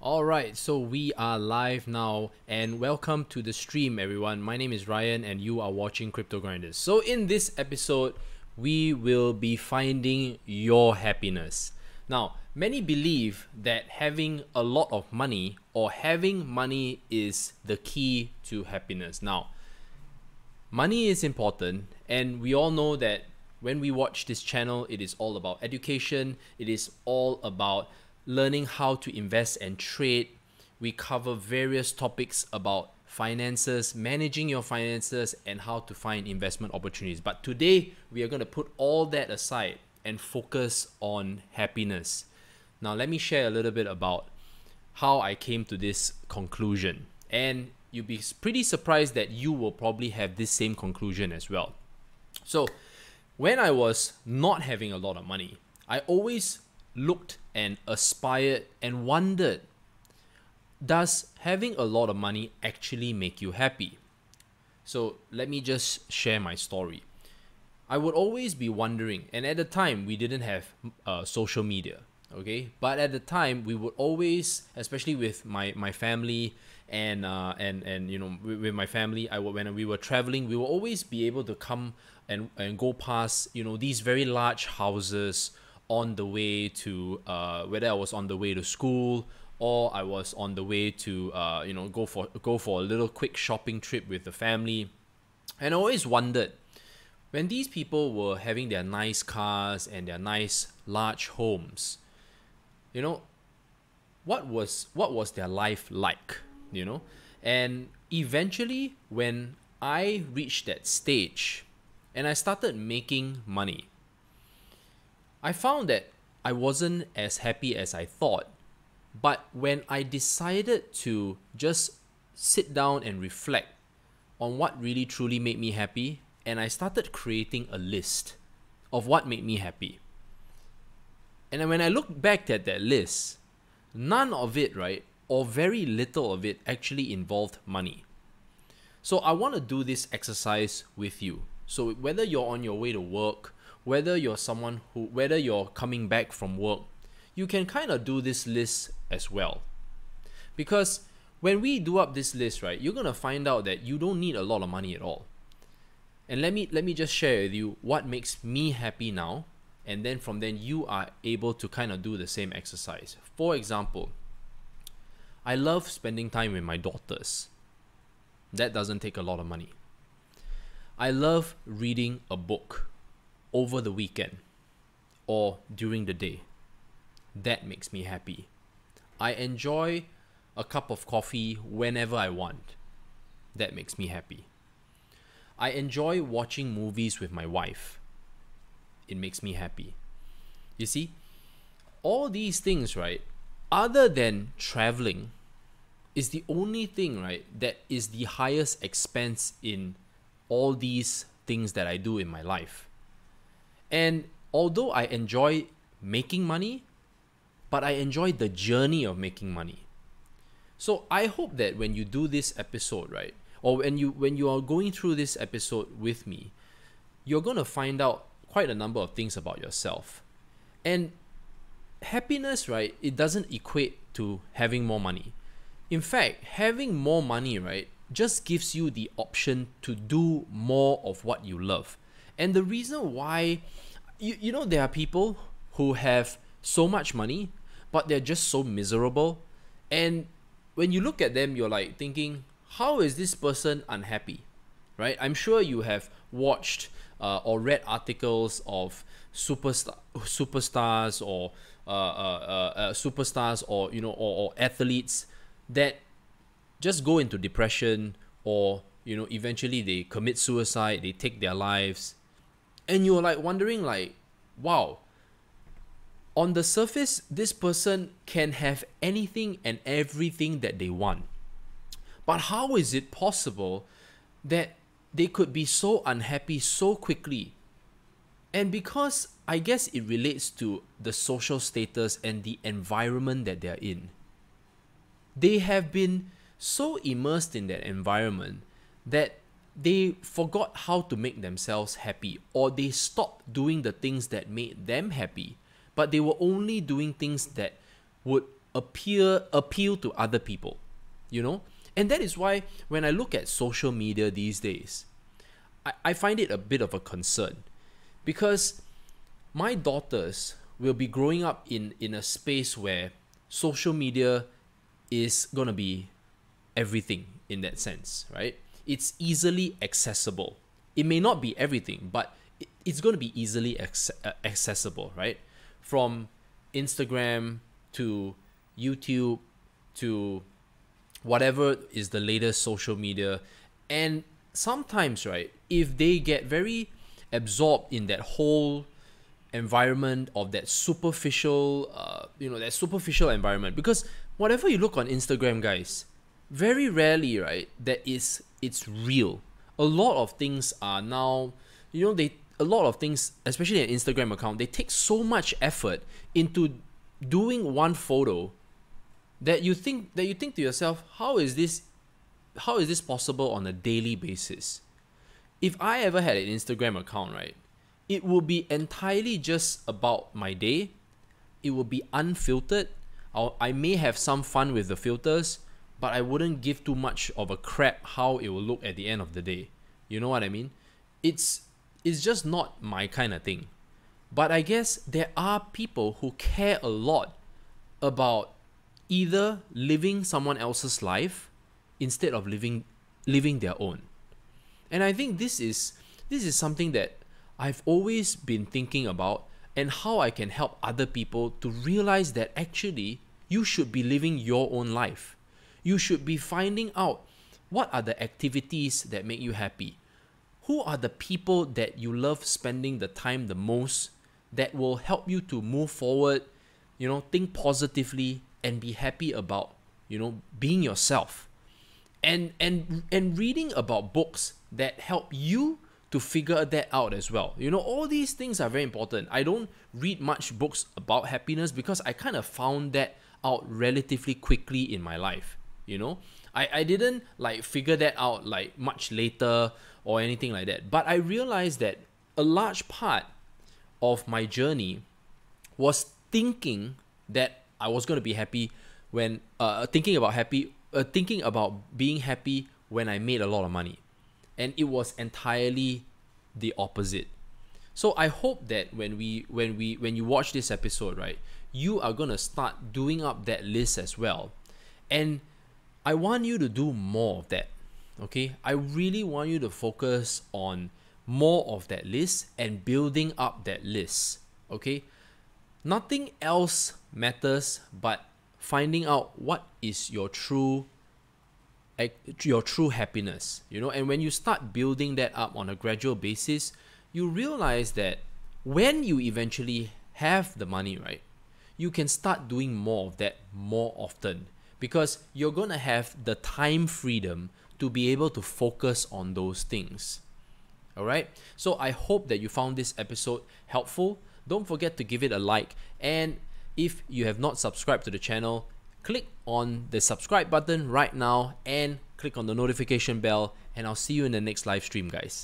Alright, so we are live now and welcome to the stream everyone. My name is Ryan and you are watching Crypto Grinders. So in this episode, we will be finding your happiness. Now, many believe that having a lot of money or having money is the key to happiness. Now, money is important and we all know that when we watch this channel, it is all about education, it is all about learning how to invest and trade. We cover various topics about finances, managing your finances, and how to find investment opportunities. But today, we are going to put all that aside and focus on happiness. Now, let me share a little bit about how I came to this conclusion. And you'll be pretty surprised that you will probably have this same conclusion as well. So, when I was not having a lot of money, I always looked and aspired and wondered, does having a lot of money actually make you happy? So let me just share my story. I would always be wondering, and at the time we didn't have social media, okay? But at the time we would always, especially with my family and you know, with my family, when we were traveling, we will always be able to come and go past, you know, these very large houses on the way to whether I was on the way to school or I was on the way to you know, go for a little quick shopping trip with the family. And I always wondered, when these people were having their nice cars and their nice large homes, you know, what was their life like, you know? And eventually when I reached that stage and I started making money, I found that I wasn't as happy as I thought. But when I decided to just sit down and reflect on what really truly made me happy, and I started creating a list of what made me happy. And then when I look back at that list, none of it, right, or very little of it actually involved money. So I want to do this exercise with you. So whether you're on your way to work, whether you're coming back from work, you can kind of do this list as well. Because when we do up this list, right, you're going to find out that you don't need a lot of money at all. And let me just share with you what makes me happy now, and then from then you are able to kind of do the same exercise. For example, I love spending time with my daughters. That doesn't take a lot of money. I love reading a book over the weekend or during the day. That makes me happy. I enjoy a cup of coffee whenever I want. That makes me happy. I enjoy watching movies with my wife. It makes me happy. You see, all these things, right, other than traveling, is the only thing, right, that is the highest expense in all these things that I do in my life. And although I enjoy making money, but I enjoy the journey of making money. So I hope that when you do this episode, right, or when you are going through this episode with me, you're going to find out quite a number of things about yourself. And happiness, right, it doesn't equate to having more money. In fact, having more money, right, just gives you the option to do more of what you love. And the reason why, you know, there are people who have so much money, but they're just so miserable. And when you look at them, you're like thinking, how is this person unhappy, right? I'm sure you have watched or read articles of superstars or superstars, or you know, or athletes that just go into depression, or you know, eventually they commit suicide, they take their lives. And you're like wondering, like, wow, on the surface, this person can have anything and everything that they want. But how is it possible that they could be so unhappy so quickly? And because I guess it relates to the social status and the environment that they're in. They have been so immersed in that environment that they forgot how to make themselves happy, or they stopped doing the things that made them happy, but they were only doing things that would appeal to other people, you know? And that is why when I look at social media these days, I find it a bit of a concern, because my daughters will be growing up in a space where social media is going to be everything in that sense, right? It's easily accessible. It may not be everything, but it's going to be easily accessible, right? From Instagram to YouTube to whatever is the latest social media. And sometimes, right, if they get very absorbed in that whole environment of that superficial, that superficial environment, because whatever you look on Instagram, guys, very rarely, right, it's real. A lot of things are now, a lot of things, especially an Instagram account, they take so much effort into doing one photo that you think to yourself, how is this possible on a daily basis? If I ever had an Instagram account, right, it will be entirely just about my day. It will be unfiltered. I may have some fun with the filters, but I wouldn't give too much of a crap how it will look at the end of the day. You know what I mean? It's just not my kind of thing. But I guess there are people who care a lot about either living someone else's life instead of living their own. And I think this is something that I've always been thinking about, and how I can help other people to realize that actually you should be living your own life. You should be finding out what are the activities that make you happy. Who are the people that you love spending the time the most, that will help you to move forward, think positively and be happy about, being yourself. And reading about books that help you to figure that out as well. All these things are very important. I don't read much books about happiness because I kind of found that out relatively quickly in my life. I didn't figure that out much later or anything like that. But I realized that a large part of my journey was thinking that I was going to be happy when thinking about being happy when I made a lot of money. And it was entirely the opposite. So I hope that when you watch this episode, right, you are gonna start doing up that list as well. And I want you to do more of that. Okay? I really want you to focus on more of that list and building up that list. Okay? Nothing else matters but finding out what is your true happiness, and when you start building that up on a gradual basis, you realize that when you eventually have the money, right, you can start doing more of that more often, because you're gonna have the time freedom to be able to focus on those things. All right, so I hope that you found this episode helpful. Don't forget to give it a like, and if you have not subscribed to the channel, click on the subscribe button right now and click on the notification bell, and I'll see you in the next live stream, guys.